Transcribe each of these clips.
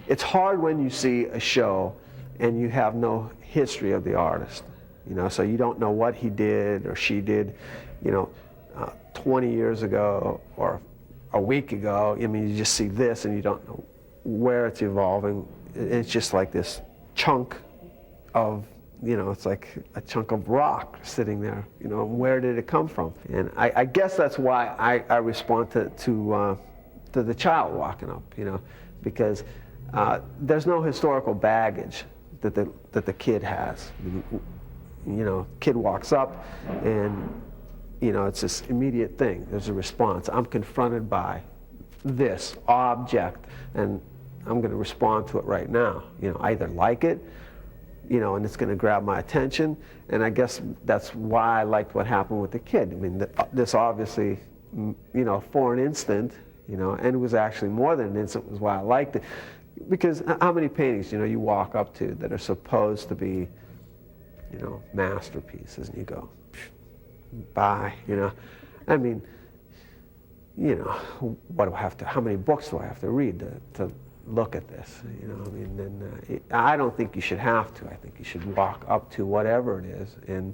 It's hard when you see a show and you have no history of the artist, so you don't know what he did or she did, 20 years ago or a week ago. I mean, you just see this and you don't know where it's evolving. It's just like this chunk of, it's like a chunk of rock sitting there, where did it come from? And I guess that's why I respond to the child walking up, because there's no historical baggage that the kid has. Kid walks up and, it's this immediate thing. There's a response. I'm confronted by this object and I'm going to respond to it right now. I either like it, and it's going to grab my attention, and I guess that's why I liked what happened with the kid. I mean, this obviously, for an instant, and it was actually more than an instant, was why I liked it. Because how many paintings, you walk up to that are supposed to be, masterpieces, and you go, bye, I mean, what do I have to, how many books do I have to read to look at this, and I don't think you should have to. I think you should walk up to whatever it is, and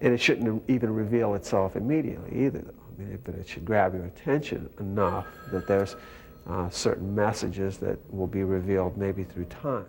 it shouldn't even reveal itself immediately either, though. I mean, but it should grab your attention enough that there's certain messages that will be revealed maybe through time.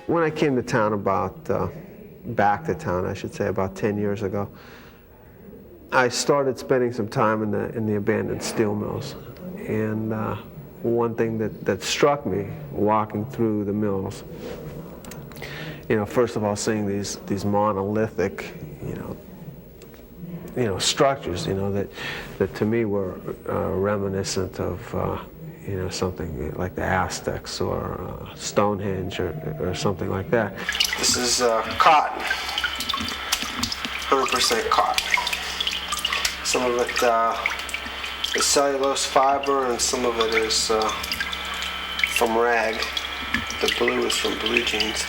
When I came to town back to town, I should say, about 10 years ago, I started spending some time in the abandoned steel mills. And one thing that struck me walking through the mills, first of all, seeing these monolithic, structures, that to me were reminiscent of something like the Aztecs or Stonehenge or something like that. This is cotton, 100% cotton. Some of it is cellulose fiber, and some of it is from rag. The blue is from blue jeans.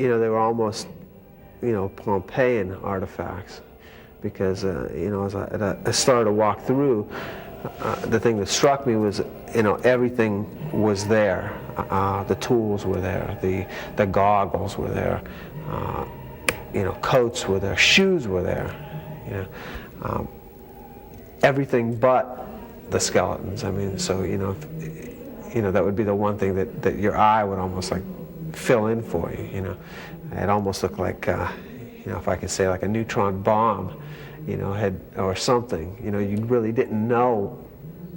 they were almost, Pompeian artifacts, because as I started to walk through, the thing that struck me was, everything was there. The tools were there, the goggles were there, coats were there, shoes were there, everything but the skeletons. I mean, so that would be the one thing that your eye would almost like fill in for you. It almost looked like, if I could say, like a neutron bomb, had, or something. You really didn't know,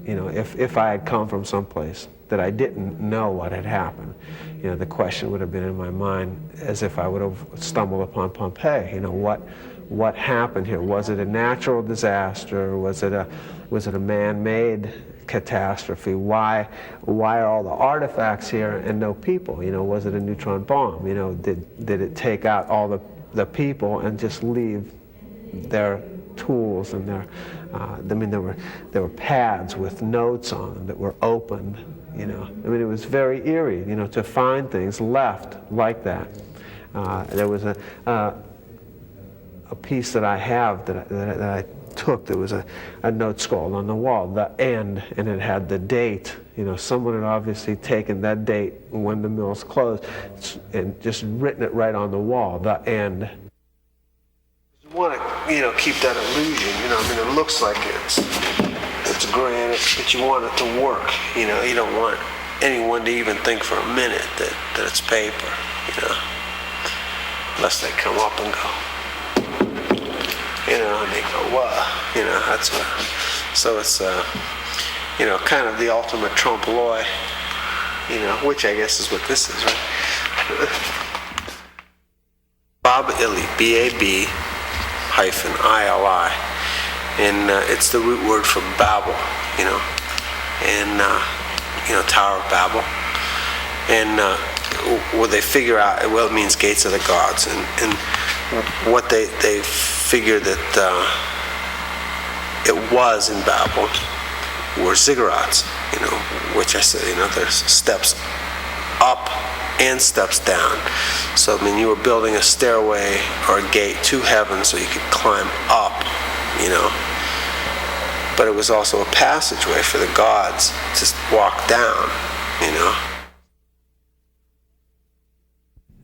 if I had come from someplace that I didn't know what had happened. The question would have been in my mind as if I would have stumbled upon Pompeii. What happened here? Was it a natural disaster? Was it a man-made catastrophe? Why are all the artifacts here and no people? Was it a neutron bomb? Did it take out all the people and just leave their tools and their there were pads with notes on them that were opened. It was very eerie, to find things left like that. There was a piece that I have that I took. There was a note scrawled on the wall, the end, and it had the date. Someone had obviously taken that date when the mills closed and just written it right on the wall, the end. You want to, keep that illusion. It looks like it's granite, but you want it to work. You don't want anyone to even think for a minute that it's paper. Unless they come up and go. And they go, wow, that's what. So it's, kind of the ultimate trompe l'oeil, which I guess is what this is, right? Bab Ili, B-A-B-I-L-I, and it's the root word for Babel, and, Tower of Babel. And what they figure out, it means gates of the gods, and what they figured that it was in Babel were ziggurats, which I said, there's steps up and steps down. So, you were building a stairway or a gate to heaven so you could climb up, But it was also a passageway for the gods to walk down,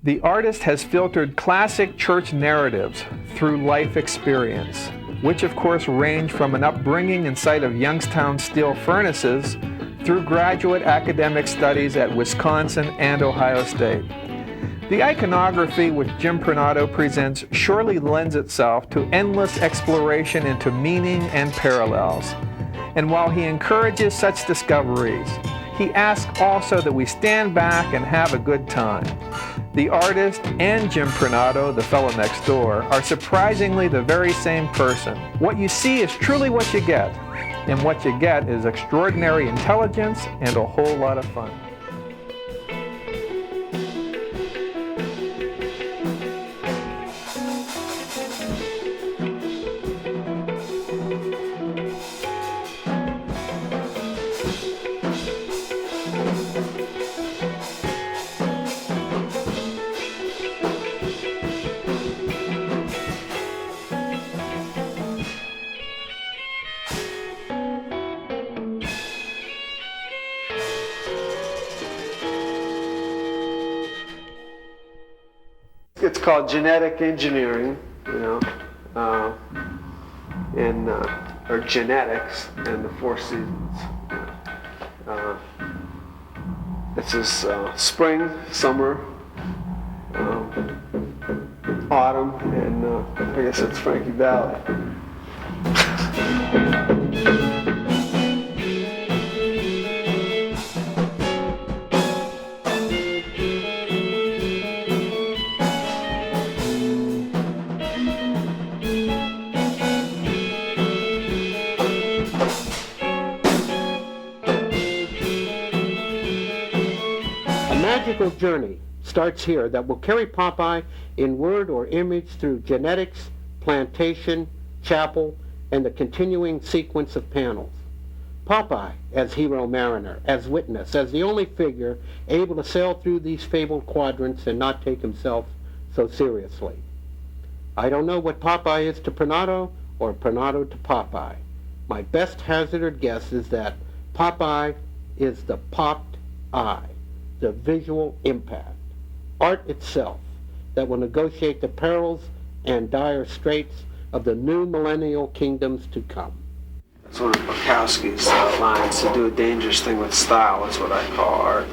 The artist has filtered classic church narratives through life experience, which of course range from an upbringing inside of Youngstown steel furnaces through graduate academic studies at Wisconsin and Ohio State. The iconography which Jim Pernotto presents surely lends itself to endless exploration into meaning and parallels. And while he encourages such discoveries, he asks also that we stand back and have a good time. The artist and Jim Pernotto, the fellow next door, are surprisingly the very same person. What you see is truly what you get, and what you get is extraordinary intelligence and a whole lot of fun. It's called genetic engineering, or genetics and the four seasons. This is spring, summer, autumn, and I guess it's Frankie Valley. Magical journey starts here that will carry Pompei in word or image through genetics, plantation, chapel, and the continuing sequence of panels. Pompei as hero mariner, as witness, as the only figure able to sail through these fabled quadrants and not take himself so seriously. I don't know what Popeye is to Pernotto or Pernotto to Popeye. My best hazarded guess is that Popeye is the popped eye, the visual impact, art itself that will negotiate the perils and dire straits of the new millennial kingdoms to come. It's one of Bukowski's lines, to do a dangerous thing with style is what I call art.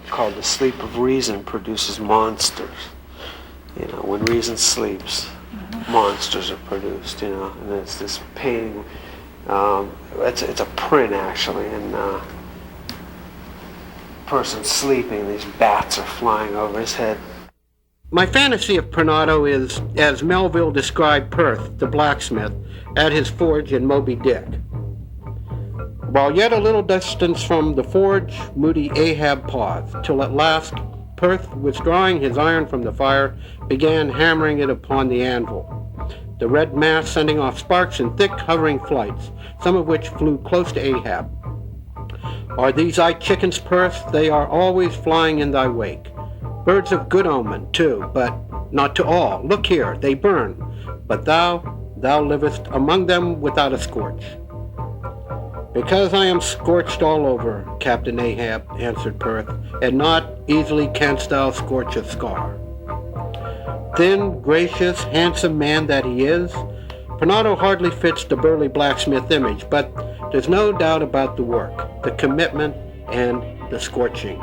Called the sleep of reason produces monsters. You know, when reason sleeps, monsters are produced. You know, and it's this painting. It's a print actually, and person sleeping. These bats are flying over his head. My fantasy of Pernotto is as Melville described Perth, the blacksmith, at his forge in Moby Dick. While yet a little distance from the forge, moody Ahab paused, till at last Perth, withdrawing his iron from the fire, began hammering it upon the anvil, the red mass sending off sparks in thick, hovering flights, some of which flew close to Ahab. Are these thy chickens, Perth? They are always flying in thy wake. Birds of good omen, too, but not to all. Look here, they burn, but thou livest among them without a scorch. Because I am scorched all over, Captain Ahab, answered Perth, and not easily canst thou scorch a scar. Thin, gracious, handsome man that he is, Pernotto hardly fits the burly blacksmith image, but there's no doubt about the work, the commitment, and the scorching.